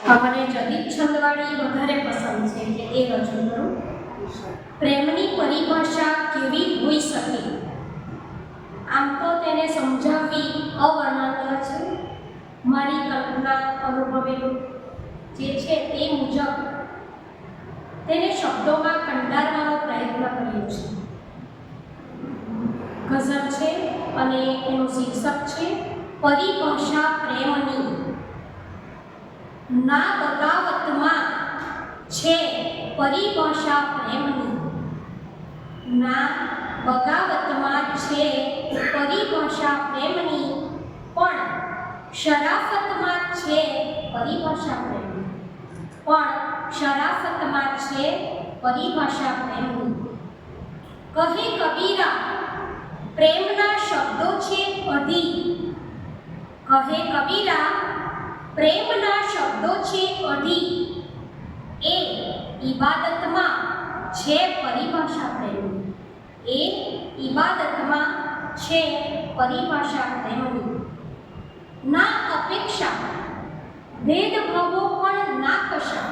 મને જદીદ છંદવાળી વધારે પસંદ છે એટલે એ રજૂ કરું. પ્રેમની પરિભાષા કેવી હોઈ શકે? આમ તો તેને સમજાવવી અવર્ણનીય છે. મારી કલ્પના અનુભવેલું જે છે તે મુજબ તેને શબ્દોમાં કંડારવાનો પ્રયત્ન કર્યો છે. ગઝલ છે અને એનું શીર્ષક છે પરિભાષા પ્રેમની. ના બગાવતમાં છે પરિભાષા પ્રેમની. ના બગાવતમાં છે પરિભાષા પ્રેમની, પણ શરાફતમાં છે પરિભાષા પ્રેમની. પણ શરાફતમાં છે પરિભાષા પ્રેમની. કહે કબીરા પ્રેમના શબ્દો છે અઢી. કહે કબીરા પ્રેમના શબ્દો છે અઢી. એ ઇબાદતમાં છે પરિભાષા પ્રેમની. એ ઇબાદતમાં છે પરિભાષા પ્રેમની. ના અપેક્ષા ભેદભાવો પણ ના કશા.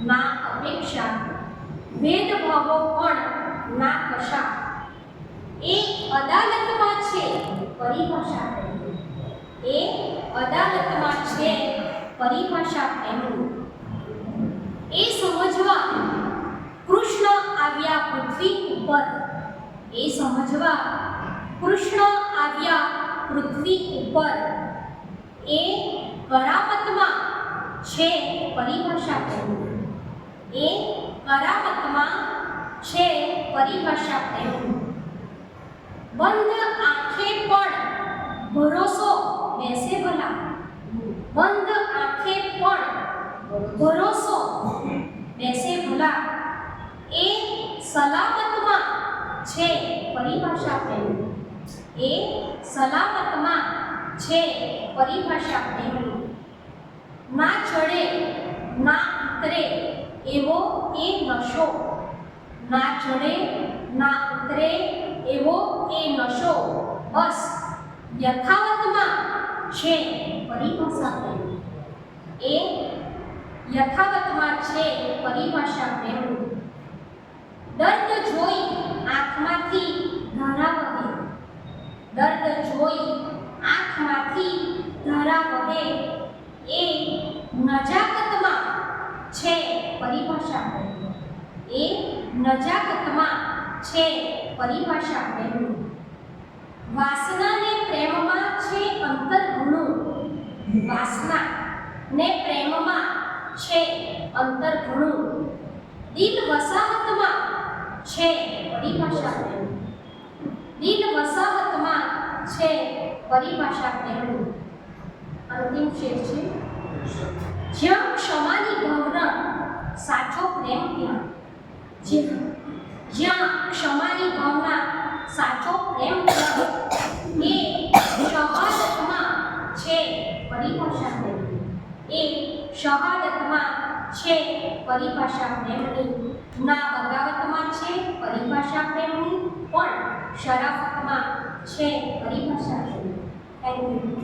ના અપેક્ષા ભેદભાવો પણ ના કશા. એ અદાલતમાં છે પરિભાષા પ્રેમની. એ અદાલતમાં છે પરિભાષા પ્રેમની. એ સમજવા કૃષ્ણ આવ્યા પૃથ્વી ઉપર. એ સમજવા કૃષ્ણ આવ્યા પૃથ્વી ઉપર. એ કરામતમાં છે પરિભાષા પ્રેમની. એ કરામતમાં છે પરિભાષા પ્રેમની. બંધ આંખે પણ ભરોસો બેસે ભલા. બંધ આંખે પણ ભરોસો બેસે ભલા. એ સલામતમાં છે પરિભાષા પ્રેમની. એ સલામતમાં છે પરિભાષા પ્રેમની. ના ચડે ના ઉતરે એવો એ નશો. ના ચડે ના ઉતરે એવો એ નશો. બસ યથાવતમાં છે પરિભાષા પ્રેમની. એ યથાવતમાં છે પરિભાષા પ્રેમની. દર્દ જોઈ આંખમાંથી ધારા વહે. દર્દ જોઈ આંખમાંથી ધારા વહે. એ નજાકતમાં છે પરિભાષા પ્રેમની. એ નજાકતમાં છે પરિભાષા પ્રેમની. વાસનાને પ્રેમમાં છે અંતર્ગુણું. વાસના ને પ્રેમમાં છે અંતર્ગુણું. દિલ વસાહતમાં છે પરિભાષા પ્રેમની. દિલ વસાહતમાં છે પરિભાષા પ્રેમની. અંતિમ શેર છે જ્યાં ક્ષમાની ભાવના સાચો પ્રેમ ત્યાં. જ્યાં ક્ષમાની ભાવના સાચો પ્રેમ ત્યાં. એ શહાદતમાં છે પરિભાષા પ્રેમની. એ શહાદતમાં છે પરિભાષા પ્રેમની. ના બગાવતમાં છે પરિભાષા પ્રેમની, પણ શરાફતમાં છે પરિભાષા પ્રેમની. Thank you.